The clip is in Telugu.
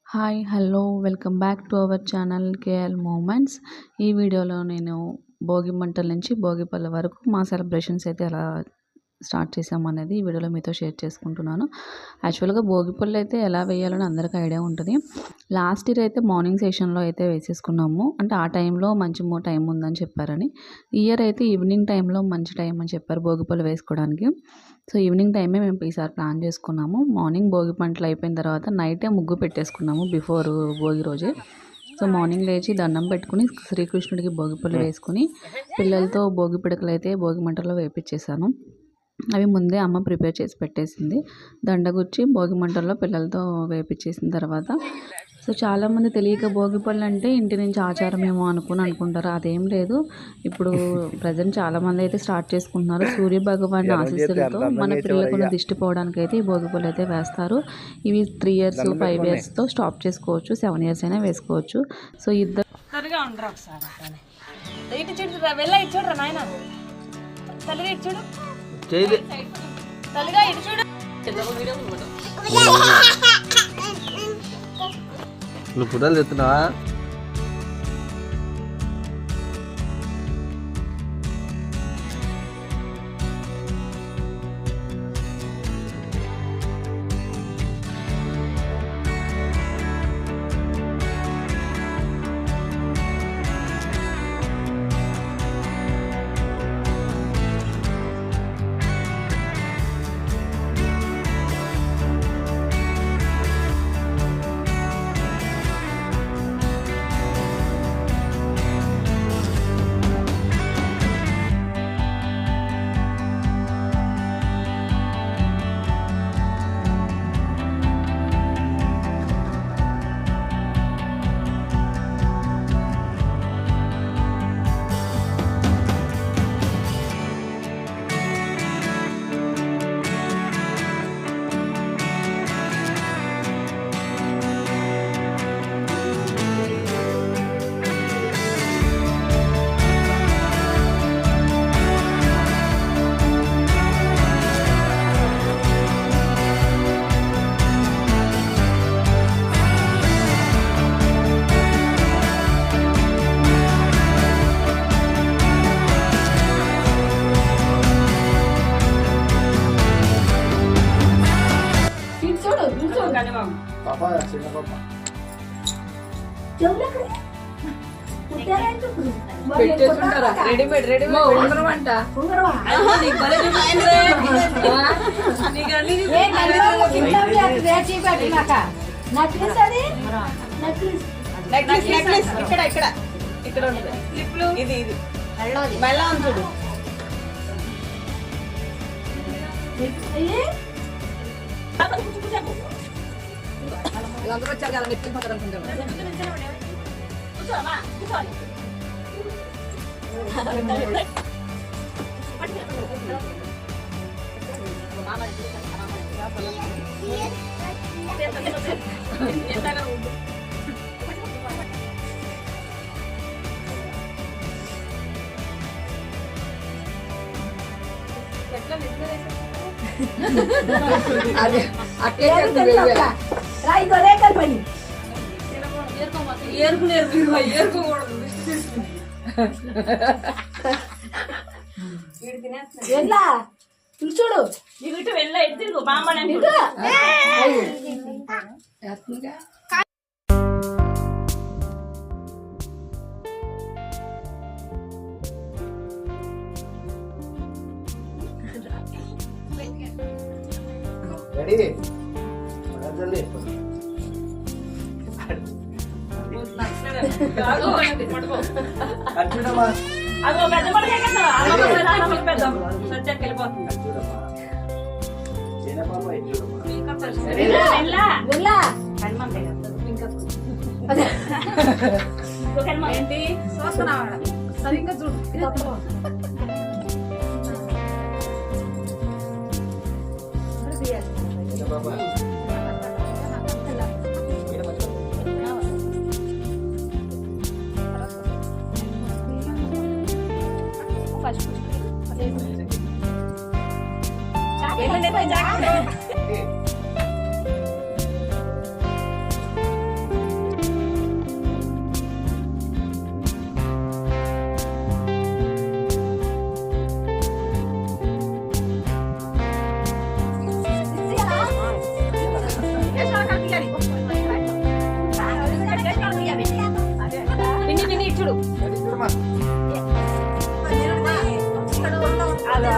Hi hello welcome back to our channel KL moments. ఈ వీడియోలో నేను భోగి మంటల నుంచి భోగిపల్ల వరకు మా సెలబ్రేషన్స్ అయితే ఎలా స్టార్ట్ చేసామనేది ఈ వీడియోలో మీతో షేర్ చేసుకుంటున్నాను. యాక్చువల్గా భోగిపళ్ళు అయితే ఎలా వేయాలని అందరికీ ఐడియా ఉంటుంది. లాస్ట్ ఇయర్ అయితే మార్నింగ్ సెషన్లో అయితే వేసేసుకున్నాము, అంటే ఆ టైంలో మంచి టైం ఉందని చెప్పారని. ఈ ఇయర్ అయితే ఈవినింగ్ టైంలో మంచి టైం అని చెప్పారు భోగిపళ్ళు వేసుకోవడానికి. సో ఈవినింగ్ టైమే మేము ఈసారి ప్లాన్ చేసుకున్నాము. మార్నింగ్ భోగి పంటలు అయిపోయిన తర్వాత నైటే ముగ్గు పెట్టేసుకున్నాము బిఫోర్ భోగి రోజే. సో మార్నింగ్ లేచి దండం పెట్టుకుని శ్రీకృష్ణుడికి భోగిపళ్ళు వేసుకుని పిల్లలతో భోగి పిడకలు అయితే భోగి మంటల్లో వేపించేసాను. అవి ముందే అమ్మ ప్రిపేర్ చేసి పెట్టేసింది. దండగుచ్చి భోగి మంటల్లో పిల్లలతో వేపించేసిన తర్వాత, సో చాలామంది తెలియక భోగిపళ్ళు అంటే ఇంటి నుంచి ఆచారం ఏమో అనుకుంటారు. అదేం లేదు. ఇప్పుడు ప్రజెంట్ చాలామంది అయితే స్టార్ట్ చేసుకుంటున్నారు. సూర్య భగవాన్ ఆశీస్సులతో మన పిల్లలకు దిష్టి పోవడానికి అయితే ఈ భోగిపళ్ళు అయితే వేస్తారు. ఇవి 3 years 5 yearsతో స్టాప్ చేసుకోవచ్చు, 7 years అయినా వేసుకోవచ్చు. సో ఇద్దరు నువ్వు పుటలు చెప్తున్నావా? అందరూ వచ్చారు కదా నెక్కిపోతారు అనుకుంటారు. అదే అట్టే చూడు సరిగ్గా చూడు. చూడు అలా